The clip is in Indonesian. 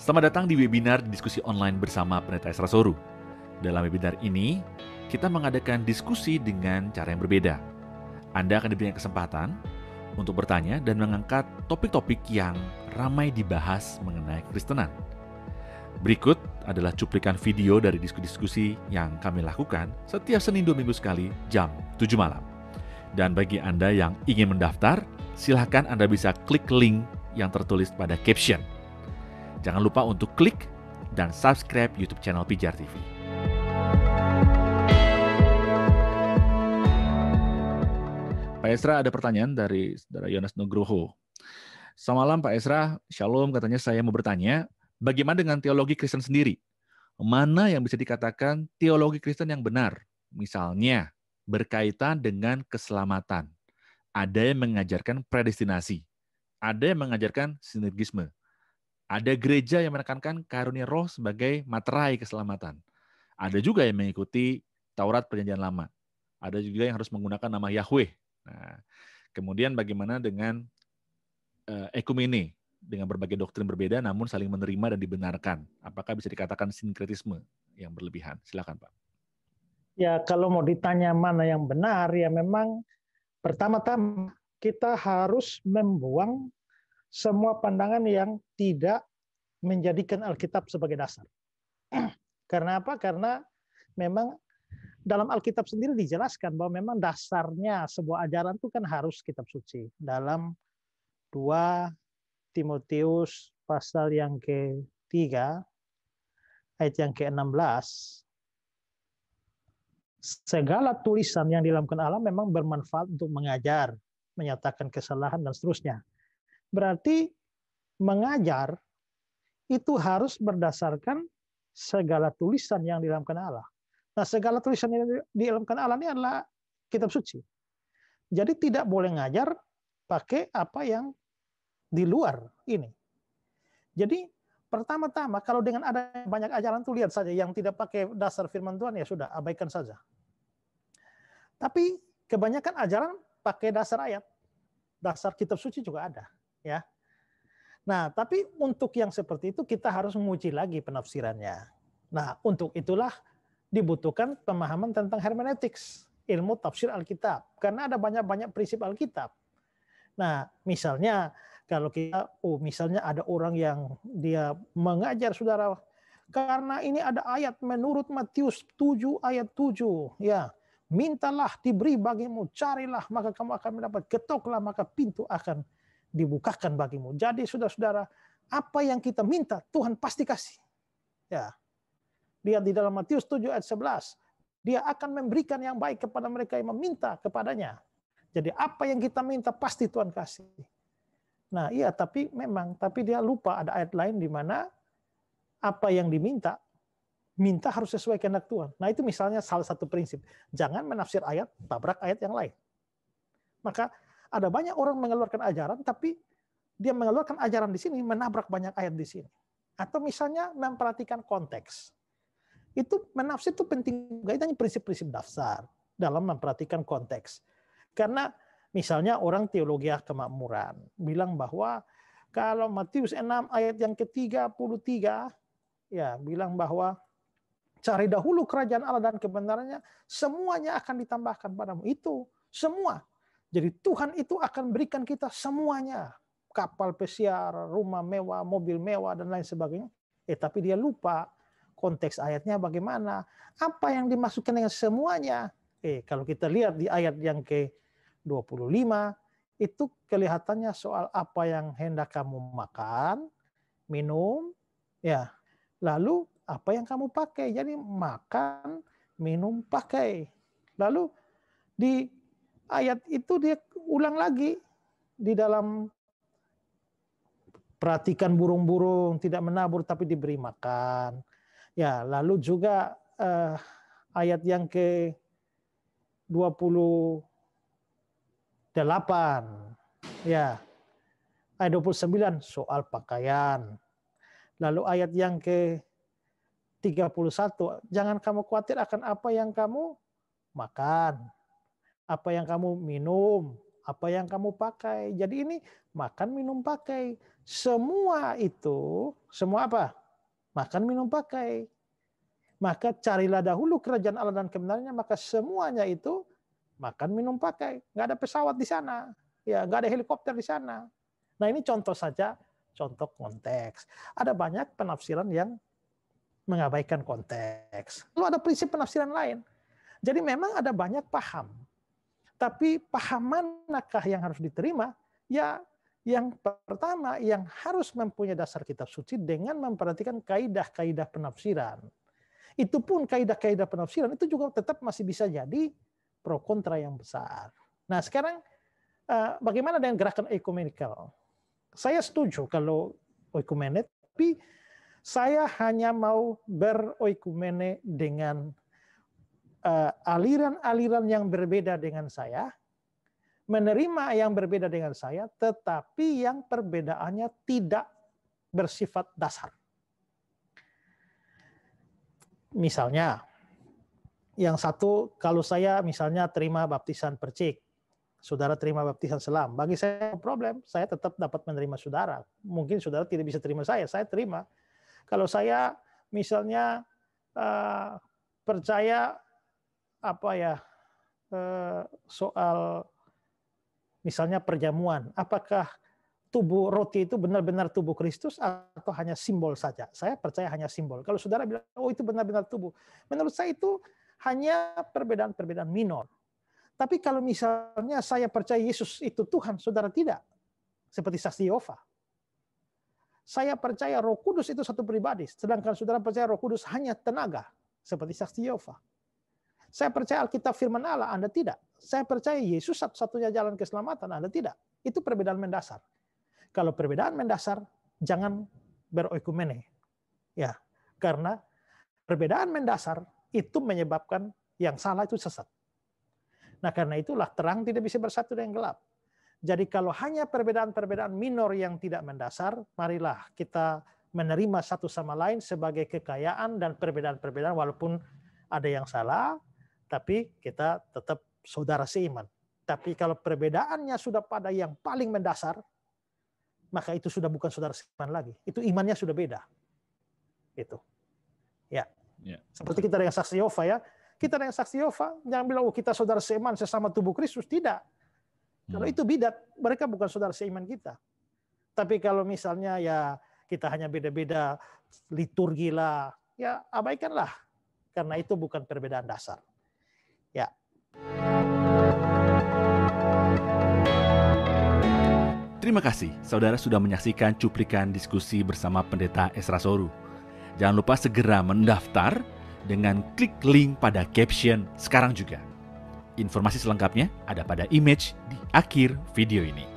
Selamat datang di webinar diskusi online bersama Pendeta Esra Soru. Dalam webinar ini, kita mengadakan diskusi dengan cara yang berbeda. Anda akan diberikan kesempatan untuk bertanya dan mengangkat topik-topik yang ramai dibahas mengenai kekristenan. Berikut adalah cuplikan video dari diskusi-diskusi yang kami lakukan setiap Senin 2 minggu sekali jam 7 malam. Dan bagi Anda yang ingin mendaftar, silakan Anda bisa klik link yang tertulis pada caption. Jangan lupa untuk klik dan subscribe YouTube channel Pijar TV. Pak Esra, ada pertanyaan dari Saudara Yonas Nugroho. Selamat malam Pak Esra, Shalom, katanya saya mau bertanya, bagaimana dengan teologi Kristen sendiri? Mana yang bisa dikatakan teologi Kristen yang benar? Misalnya, berkaitan dengan keselamatan. Ada yang mengajarkan predestinasi, ada yang mengajarkan sinergisme. Ada gereja yang menekankan karunia roh sebagai materai keselamatan. Ada juga yang mengikuti Taurat Perjanjian Lama. Ada juga yang harus menggunakan nama Yahweh. Nah, kemudian bagaimana dengan ekumene, dengan berbagai doktrin berbeda namun saling menerima dan dibenarkan. Apakah bisa dikatakan sinkretisme yang berlebihan? Silakan Pak. Ya, kalau mau ditanya mana yang benar, ya memang pertama-tama kita harus membuang semua pandangan yang tidak menjadikan Alkitab sebagai dasar. Karena apa? Karena memang dalam Alkitab sendiri dijelaskan bahwa memang dasarnya sebuah ajaran itu kan harus kitab suci. Dalam 2 Timotius pasal yang ke-3, ayat yang ke-16, segala tulisan yang dilakukan Allah memang bermanfaat untuk mengajar, menyatakan kesalahan, dan seterusnya. Berarti mengajar itu harus berdasarkan segala tulisan yang dilakukan Allah. Nah, segala tulisan yang dilakukan Allah ini adalah kitab suci. Jadi tidak boleh ngajar pakai apa yang di luar ini. Jadi pertama-tama kalau dengan ada banyak ajaran itu lihat saja yang tidak pakai dasar firman Tuhan, ya sudah, abaikan saja. Tapi kebanyakan ajaran pakai dasar ayat. Dasar kitab suci juga ada, ya. Nah, tapi untuk yang seperti itu kita harus menguji lagi penafsirannya. Nah, untuk itulah dibutuhkan pemahaman tentang hermeneutics, ilmu tafsir Alkitab. Karena ada banyak-banyak prinsip Alkitab. Nah, misalnya kalau kita, misalnya ada orang yang dia mengajar saudara, karena ini ada ayat menurut Matius 7 ayat 7, ya, mintalah diberi bagimu, carilah maka kamu akan mendapat, ketoklah maka pintu akan dibukakan bagimu. Jadi saudara-saudara, apa yang kita minta Tuhan pasti kasih. Ya. Lihat di dalam Matius 7 ayat 11, dia akan memberikan yang baik kepada mereka yang meminta kepadanya. Jadi apa yang kita minta pasti Tuhan kasih. Nah, iya, tapi dia lupa ada ayat lain di mana apa yang minta harus sesuai kehendak Tuhan. Nah, itu misalnya salah satu prinsip. Jangan menafsir ayat tabrak ayat yang lain. Maka ada banyak orang mengeluarkan ajaran, tapi dia mengeluarkan ajaran di sini, menabrak banyak ayat di sini. Atau misalnya memperhatikan konteks. Itu menafsir itu penting, kaitannya prinsip-prinsip dasar dalam memperhatikan konteks. Karena misalnya orang teologi kemakmuran bilang bahwa kalau Matius 6 ayat yang ke-33, ya, bilang bahwa cari dahulu kerajaan Allah dan kebenarannya, semuanya akan ditambahkan padamu. Itu semua. Jadi Tuhan itu akan berikan kita semuanya. Kapal pesiar, rumah mewah, mobil mewah, dan lain sebagainya. Tapi dia lupa konteks ayatnya bagaimana. Apa yang dimasukkan dengan semuanya. Kalau kita lihat di ayat yang ke-25, itu kelihatannya soal apa yang hendak kamu makan, minum, ya. Lalu apa yang kamu pakai. Jadi makan, minum, pakai. Lalu di ayat itu dia ulang lagi di dalam perhatikan burung-burung, tidak menabur tapi diberi makan. Ya, lalu juga ayat yang ke-28. Ya. Ayat 29 soal pakaian. Lalu ayat yang ke-31, jangan kamu khawatir akan apa yang kamu makan, apa yang kamu minum, apa yang kamu pakai. Jadi ini makan, minum, pakai. Semua itu, semua apa? Makan, minum, pakai. Maka carilah dahulu kerajaan Allah dan kebenarannya, maka semuanya itu makan, minum, pakai. Nggak ada pesawat di sana. Ya, nggak ada helikopter di sana. Nah ini contoh saja, contoh konteks. Ada banyak penafsiran yang mengabaikan konteks. Lalu ada prinsip penafsiran lain. Jadi memang ada banyak paham. Tapi paham manakah yang harus diterima? Ya, yang pertama yang harus mempunyai dasar kitab suci dengan memperhatikan kaidah-kaidah penafsiran. Itu pun kaidah-kaidah penafsiran itu juga tetap masih bisa jadi pro kontra yang besar. Nah sekarang bagaimana dengan gerakan ekumenikal? Saya setuju kalau oikumene, tapi saya hanya mau beroikumene dengan aliran-aliran yang berbeda dengan saya, menerima yang berbeda dengan saya, tetapi yang perbedaannya tidak bersifat dasar. Misalnya, yang satu, kalau saya misalnya terima baptisan percik, saudara terima baptisan selam, bagi saya problem, saya tetap dapat menerima saudara. Mungkin saudara tidak bisa terima saya terima. Kalau saya misalnya percaya soal misalnya perjamuan, apakah tubuh roti itu benar-benar tubuh Kristus atau hanya simbol saja? Saya percaya hanya simbol. Kalau saudara bilang, oh itu benar-benar tubuh. Menurut saya itu hanya perbedaan-perbedaan minor. Tapi kalau misalnya saya percaya Yesus itu Tuhan, saudara tidak. Seperti saksi Yehova. Saya percaya Roh Kudus itu satu pribadi, sedangkan saudara percaya Roh Kudus hanya tenaga, seperti saksi Yehova. Saya percaya Alkitab firman Allah, Anda tidak. Saya percaya Yesus satu-satunya jalan keselamatan, Anda tidak. Itu perbedaan mendasar. Kalau perbedaan mendasar, jangan beroikumene. Ya, karena perbedaan mendasar itu menyebabkan yang salah itu sesat. Nah, karena itulah terang tidak bisa bersatu dengan gelap. Jadi kalau hanya perbedaan-perbedaan minor yang tidak mendasar, marilah kita menerima satu sama lain sebagai kekayaan dan perbedaan-perbedaan walaupun ada yang salah, tapi kita tetap saudara seiman. Tapi kalau perbedaannya sudah pada yang paling mendasar, maka itu sudah bukan saudara seiman lagi. Itu imannya sudah beda. Itu. Ya. Seperti kita dengan saksi Yehova ya. Kita dengan saksi Yehova, jangan bilang oh kita saudara seiman sesama tubuh Kristus, tidak. Kalau itu bidat, mereka bukan saudara seiman kita. Tapi kalau misalnya ya kita hanya beda-beda liturgi lah, ya abaikanlah. Karena itu bukan perbedaan dasar. Ya. Terima kasih saudara sudah menyaksikan cuplikan diskusi bersama Pendeta Ezra Soru. Jangan lupa segera mendaftar dengan klik link pada caption sekarang juga. Informasi selengkapnya ada pada image di akhir video ini.